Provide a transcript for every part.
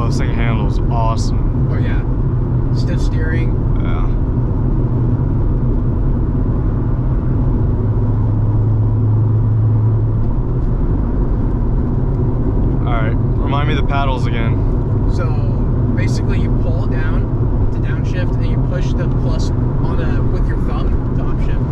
Oh, this thing handles awesome. Oh yeah. Stiff steering. Yeah. Alright, remind me the paddles again. So basically you pull down to downshift and you push the plus on with your thumb to upshift.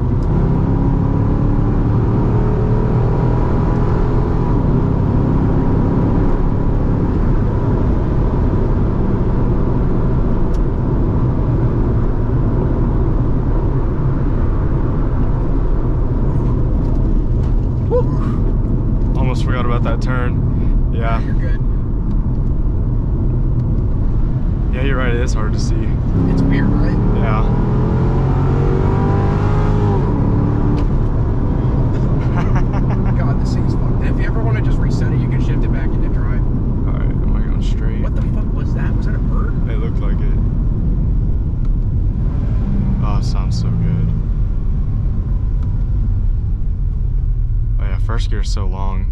Almost forgot about that turn. Yeah. You're good. Yeah, you're right. It is hard to see. It's weird, right? Yeah. God, this thing's fucked. If you ever want to just reset it, you can shift it back into drive. Alright, am I going straight? What the fuck was that? Was that a bird? It looked like it. Oh, it sounds so good. Oh yeah, first gear's so long.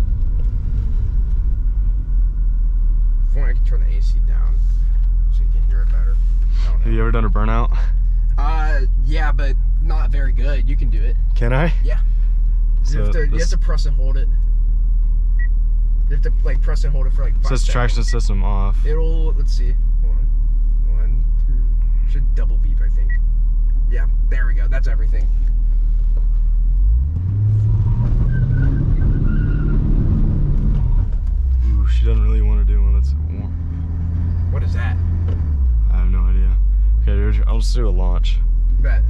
If you want, I can turn the AC down so you can hear it better. I don't know. Have you ever done a burnout? Yeah, but not very good. You can do it. Can I? Yeah. So you have to press and hold it. You have to like press and hold it for like 5 says seconds. traction system off. It'll, let's see. Hold on. 1, 2. Should double beep, I think. Yeah, there we go. That's everything. Ooh, she doesn't really want to do one that's warm. What is that? I have no idea. Okay, I'll just do a launch. Bet.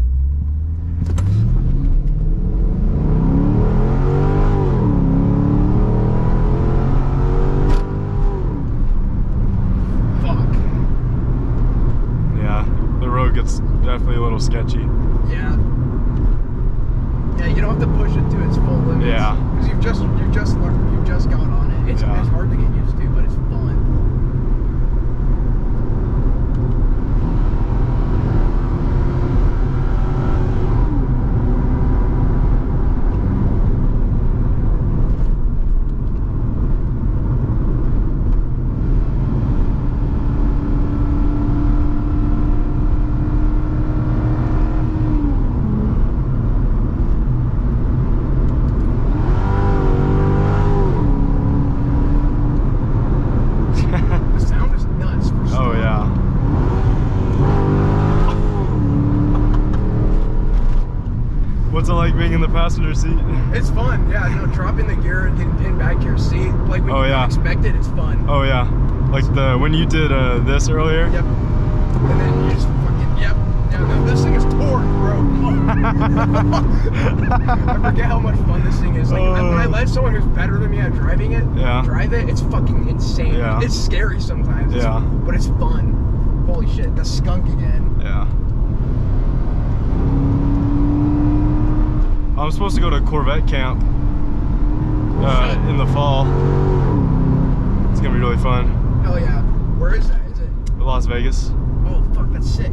Fuck. Yeah, the road gets definitely a little sketchy. Yeah. Yeah, you don't have to push it to its full limits. Yeah. Because you've just got on it. It's hard to get used to, but it's fun. What's it like being in the passenger seat? It's fun, yeah. No, dropping the gear and getting pinned back to your seat, like when you don't expect it, it's fun. Oh yeah, like when you did this earlier. Yep. And then you just fucking No, this thing is torque, bro. I forget how much fun this thing is. Like when I let someone who's better than me at driving it drive it, it's fucking insane. Yeah. It's scary sometimes. Yeah. But it's fun. Holy shit, the skunk again. Yeah. I'm supposed to go to Corvette camp in the fall. It's gonna be really fun. Hell yeah. Where is that? Is it Las Vegas? Oh fuck, that's sick.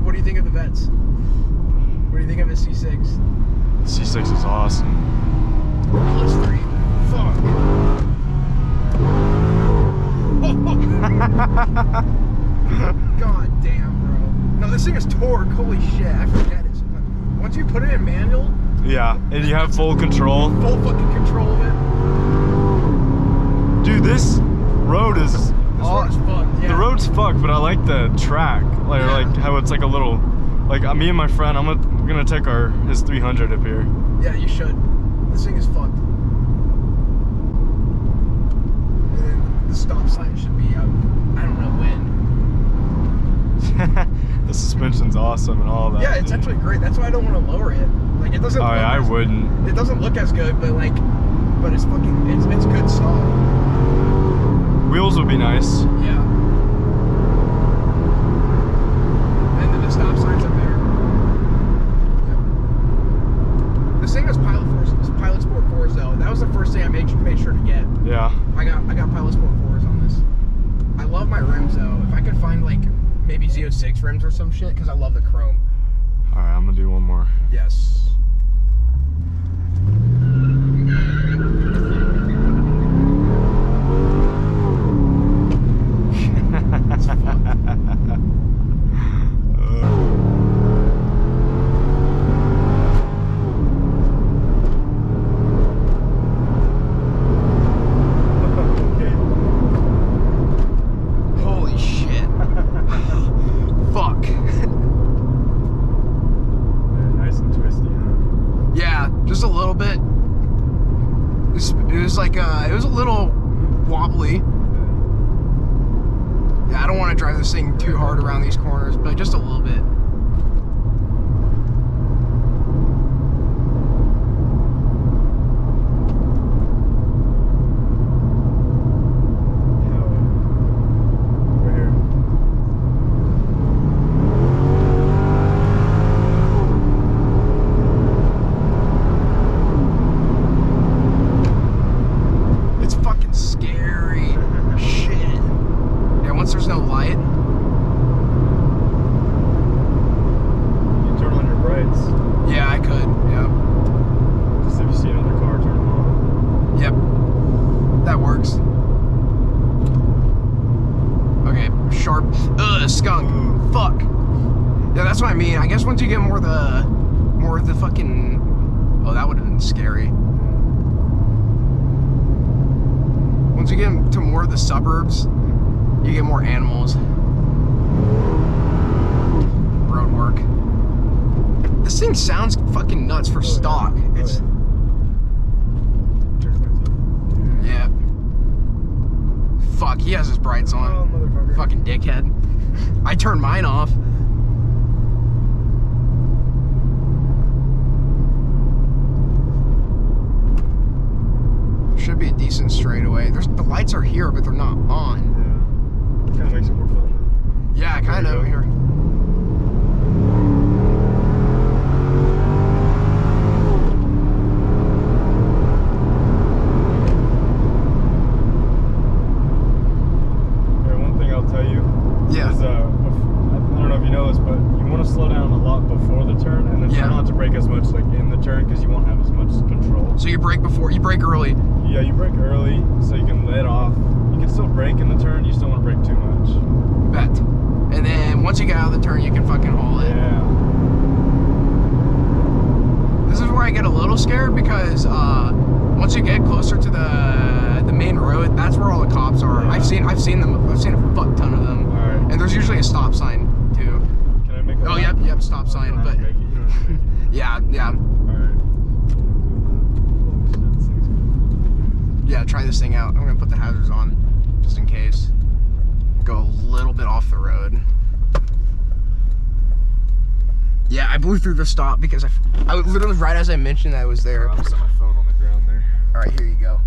What do you think of the vets? What do you think of the C6? C6 is awesome. Plus 3. Fuck. God damn, bro. No, this thing is torque. Holy shit. I forget it sometimes. Once you put it in manual. Yeah, and you have full control. Full fucking control of it. Dude, this road is... This road is fucked, yeah. The road's fucked, but I like the track. Like how it's like a little... Like me and my friend, I'm gonna take his 300 up here. Yeah, you should. This thing is fucked. And then the stop sign should be out. I don't know when. The suspension's awesome and all that. Yeah, it's actually great. That's why I don't want to lower it. Like it doesn't. Oh yeah, I wouldn't. It doesn't look as good, but it's fucking. It's good stuff. Wheels would be nice. Yeah. And then the stop signs up there. Yep. This thing has Pilot Sport 4s though. That was the first thing I made sure to get. Yeah. I got Pilot Sport 4s on this. I love my rims though. If I could find like maybe Z06 rims or some shit, because I love the chrome. All right, I'm gonna do one more. Yes. slowly. Yeah, I don't want to drive this thing too hard around these corners, but just a little bit. Skunk. Fuck. Yeah, that's what I mean. I guess once you get more of the fucking. Oh, that would have been scary. Once you get to more of the suburbs, you get more animals. Road work. This thing sounds fucking nuts for stock. It's. Yeah. Fuck, he has his brights on. Oh, motherfucker. Fucking dickhead. I turned mine off. Should be a decent straightaway. The lights are here, but they're not on. Yeah. Kind of makes it more fun. Yeah, kind of here. Yeah. I don't know if you know this, but you want to slow down a lot before the turn, and then try not to brake as much like in the turn because you won't have as much control. So you brake early. Yeah, you brake early so you can let off. You can still brake in the turn. You still want to brake too much. Bet. And then once you get out of the turn, you can fucking haul it. Yeah. This is where I get a little scared because once you get closer to the main road, that's where all the cops are. Yeah. I've seen a fuck ton of them. Alright. And there's usually a stop sign too. Can I make a Oh, yep, stop sign, but yeah. Alright. Yeah, try this thing out. I'm gonna put the hazards on just in case. Go a little bit off the road. Yeah, I blew through the stop because I literally right as I mentioned I was there. I'll set my phone on the ground there. All right, here you go.